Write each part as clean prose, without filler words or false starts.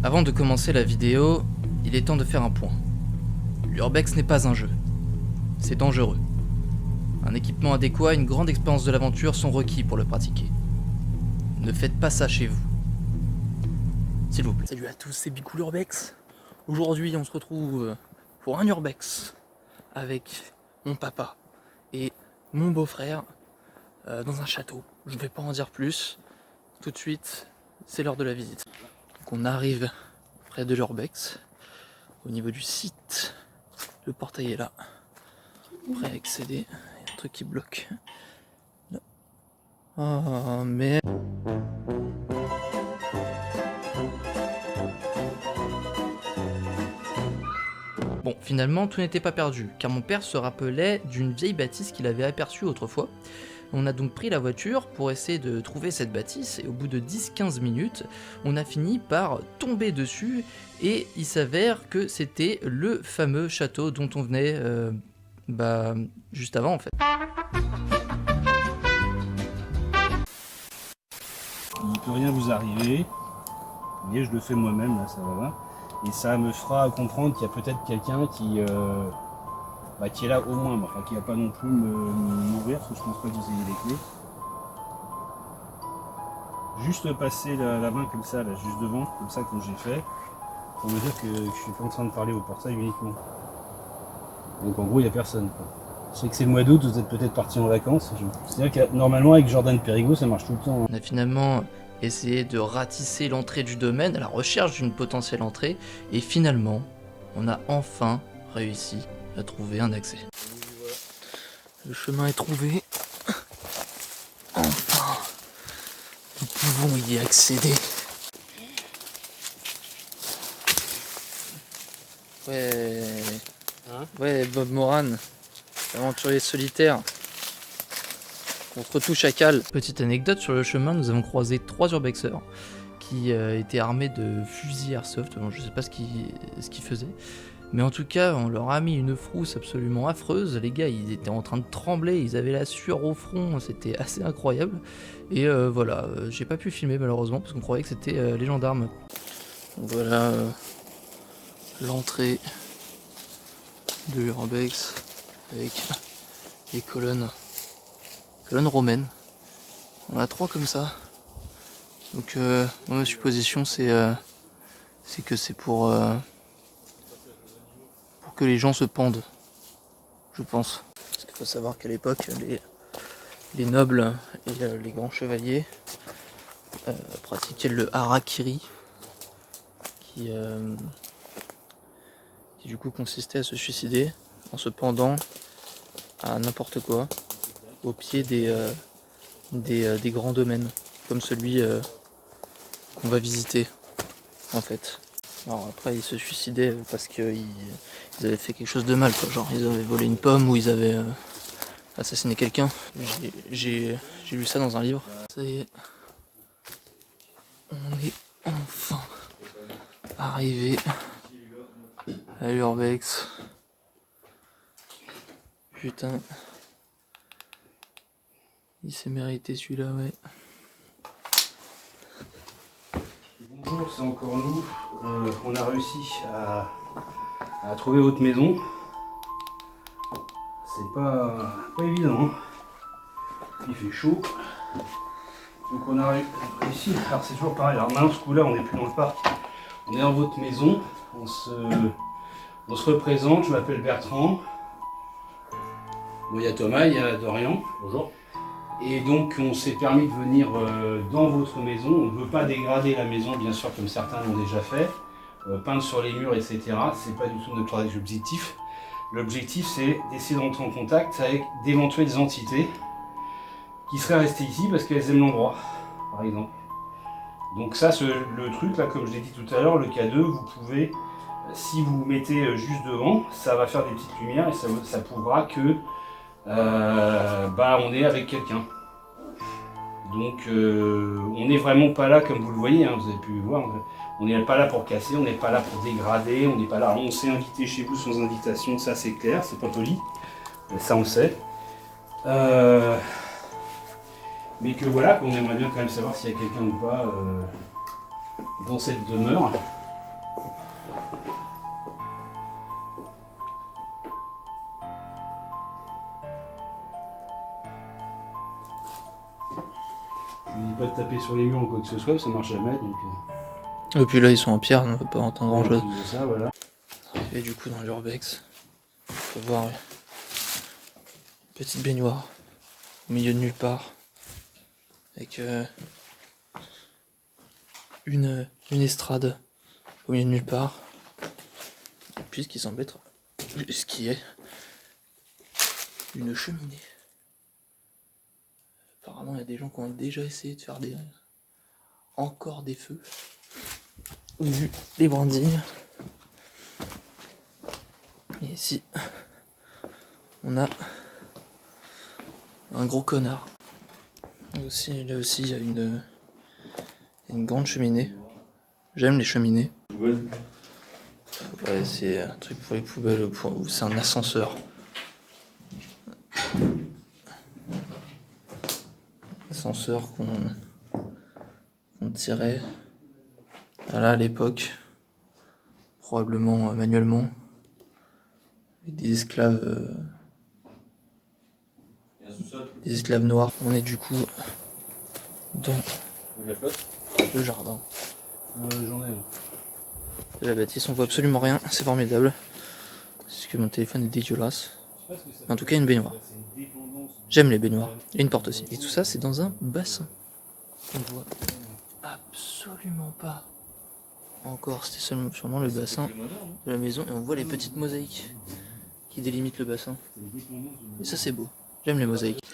Avant de commencer la vidéo, il est temps de faire un point. L'urbex n'est pas un jeu. C'est dangereux. Un équipement adéquat et une grande expérience de l'aventure sont requis pour le pratiquer. Ne faites pas ça chez vous. S'il vous plaît. Salut à tous, c'est Bicou l'Urbex. Aujourd'hui, on se retrouve pour un Urbex avec mon papa et mon beau-frère dans un château. Je ne vais pas en dire plus. Tout de suite, c'est l'heure de la visite. Donc on arrive près de l'Urbex, au niveau du site. Le portail est là, prêt à accéder. Il y a un truc qui bloque. Oh mais... Bon, finalement, tout n'était pas perdu, car mon père se rappelait d'une vieille bâtisse qu'il avait aperçue autrefois. On a donc pris la voiture pour essayer de trouver cette bâtisse, et au bout de 10-15 minutes, on a fini par tomber dessus, et il s'avère que c'était le fameux château dont on venait juste avant en fait. Il ne peut rien vous arriver, mais je le fais moi-même, là ça va. Et ça me fera comprendre qu'il y a peut-être quelqu'un qui est là au moins, enfin qui va pas non plus m'ouvrir, parce que je pense pas que vous ayez les clés. Juste passer la main comme ça, là, juste devant, comme ça comme j'ai fait, pour me dire que je suis pas en train de parler au portail uniquement. Donc en gros il n'y a personne, quoi. Je sais que c'est le mois d'août, vous êtes peut-être partis en vacances. C'est-à-dire que normalement avec Jordan Périgot ça marche tout le temps. On a finalement essayé de ratisser l'entrée du domaine à la recherche d'une potentielle entrée, et finalement, on a enfin réussi à trouver un accès. Le chemin est trouvé. Enfin, nous pouvons y accéder. Ouais, Bob Moran, aventurier solitaire. Contre tout chacal. Petite anecdote, sur le chemin, nous avons croisé 3 urbexeurs qui étaient armés de fusils airsoft. Bon, je sais pas ce qu'ils faisaient. Mais en tout cas, on leur a mis une frousse absolument affreuse. Les gars, ils étaient en train de trembler, ils avaient la sueur au front, c'était assez incroyable. Et voilà, j'ai pas pu filmer malheureusement parce qu'on croyait que c'était les gendarmes. Donc voilà l'entrée de l'urbex avec les colonnes romaines. On a 3 comme ça. Donc ma supposition c'est que c'est pour que les gens se pendent, je pense. Parce qu'il faut savoir qu'à l'époque, les nobles et les grands chevaliers pratiquaient le harakiri, qui du coup consistait à se suicider en se pendant à n'importe quoi au pied des grands domaines, comme celui qu'on va visiter en fait. Alors après ils se suicidaient parce qu'ils avaient fait quelque chose de mal, quoi. Genre ils avaient volé une pomme ou ils avaient assassiné quelqu'un. J'ai lu ça dans un livre. Ça y est, on est enfin arrivé à l'urbex. Putain, il s'est mérité celui-là, ouais. Bonjour, c'est encore nous. On a réussi à trouver votre maison. C'est pas évident. Il fait chaud. Donc on a réussi. Alors c'est toujours pareil. Alors maintenant, ce coup-là, on n'est plus dans le parc. On est dans votre maison. On se représente. Je m'appelle Bertrand. Bon, il y a Thomas, il y a Dorian. Bonjour. Et donc on s'est permis de venir dans votre maison. On ne veut pas dégrader la maison, bien sûr, comme certains l'ont déjà fait. Peindre sur les murs, etc. C'est pas du tout notre objectif. L'objectif, c'est d'essayer de rentrer en contact avec d'éventuelles entités qui seraient restées ici parce qu'elles aiment l'endroit, par exemple. Donc ça, le truc, là, comme je l'ai dit tout à l'heure, le K2, vous pouvez, si vous vous mettez juste devant, ça va faire des petites lumières et ça prouvera que on est avec quelqu'un. Donc on n'est vraiment pas là comme vous le voyez, hein, vous avez pu voir, on n'est pas là pour casser, on n'est pas là pour dégrader, on n'est pas là, on s'est invité chez vous sans invitation, ça c'est clair, c'est pas poli, ça on le sait. Mais que voilà, qu'on aimerait bien quand même savoir s'il y a quelqu'un ou pas dans cette demeure. taper sur les murs ou quoi que ce soit, ça marche jamais. Donc, Et puis là, ils sont en pierre, on ne peut pas entendre grand chose. ça, voilà. Et du coup, dans l'urbex, on peut voir une petite baignoire au milieu de nulle part, avec une estrade au milieu de nulle part, puisqu'il semble être ce qui est une cheminée. Apparemment, il y a des gens qui ont déjà essayé de faire encore des feux, vu les brindilles. Et ici, on a un gros connard. Et aussi, là aussi, il y a une grande cheminée. J'aime les cheminées. Ouais, c'est un truc pour les poubelles, ou c'est un ascenseur. Ascenseur qu'on tirait là, à l'époque, probablement manuellement, avec des esclaves noirs. On est du coup dans le jardin. J'en ai. De la bâtisse, on voit absolument rien, c'est formidable. Parce que mon téléphone est dégueulasse. En tout cas, une baignoire. J'aime les baignoires. Et une porte aussi. Et tout ça, c'est dans un bassin. On voit absolument pas encore. C'était sûrement le bassin de la maison. Et on voit les petites mosaïques qui délimitent le bassin. Et ça, c'est beau. J'aime les mosaïques.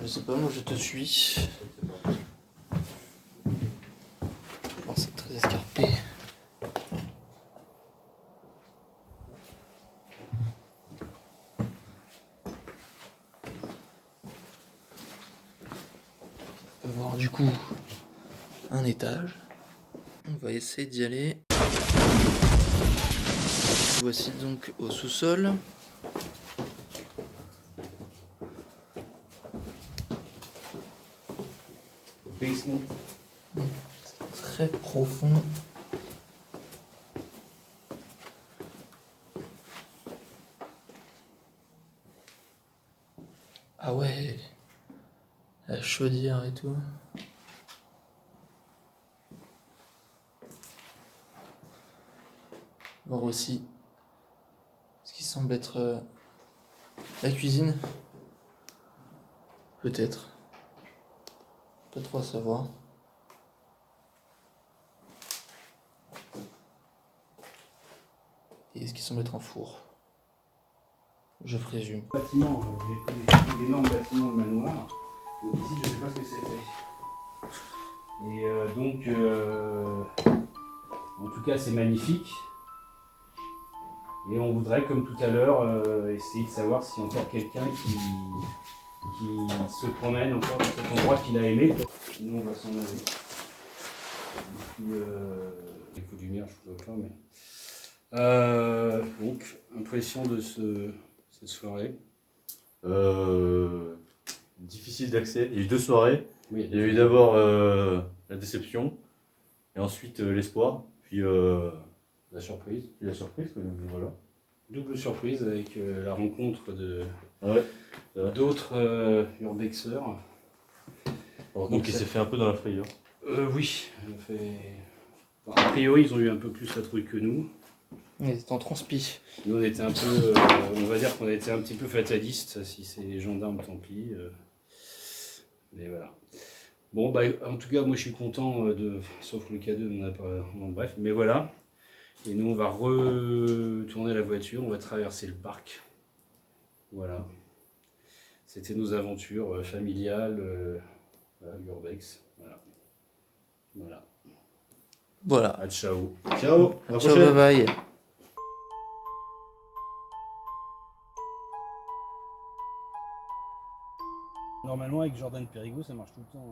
Je sais pas, moi je te suis. Bon, c'est très escarpé. On va voir du coup un étage. On va essayer d'y aller. Voici donc au sous-sol. Basement. Très profond. Ah ouais, la chaudière et tout. Voir aussi ce qui semble être la cuisine. Peut-être. Pas trop à savoir. Et ce qui semble être un four. Je présume. Bâtiment, j'ai pris l'énorme bâtiment de manoir. Donc ici, je ne sais pas ce que c'était. Et en tout cas, c'est magnifique. Et on voudrait, comme tout à l'heure, essayer de savoir si encore quelqu'un qui se promène encore dans cet endroit qu'il a aimé. Sinon, on va s'en aller. Il faut du mien, je ne peux pas, mais... donc, impression de cette soirée. Difficile d'accès. Il y a eu 2 soirées. Oui, Il y a eu d'abord la déception, et ensuite l'espoir, puis la surprise. la surprise. Voilà. Double surprise avec la rencontre Ouais. d'autres urbexeurs. Donc il s'est fait un peu dans la frayeur. Oui, a priori ils ont eu un peu plus la trouille que nous. Ils étaient en transpi. Nous on était un peu, on va dire qu'on a été un petit peu fatalistes, si c'est les gendarmes tant pis. Mais voilà. Bon bah en tout cas moi je suis content sauf le K2, on n'a pas, bon, bref, mais voilà. Et nous on va retourner la voiture, on va traverser le parc. Voilà. C'était nos aventures familiales, voilà, urbex. Voilà. Voilà. Voilà. Ah, ciao. Ciao, à la Ciao, prochaine. bye bye. Normalement avec Jordan Périgot ça marche tout le temps.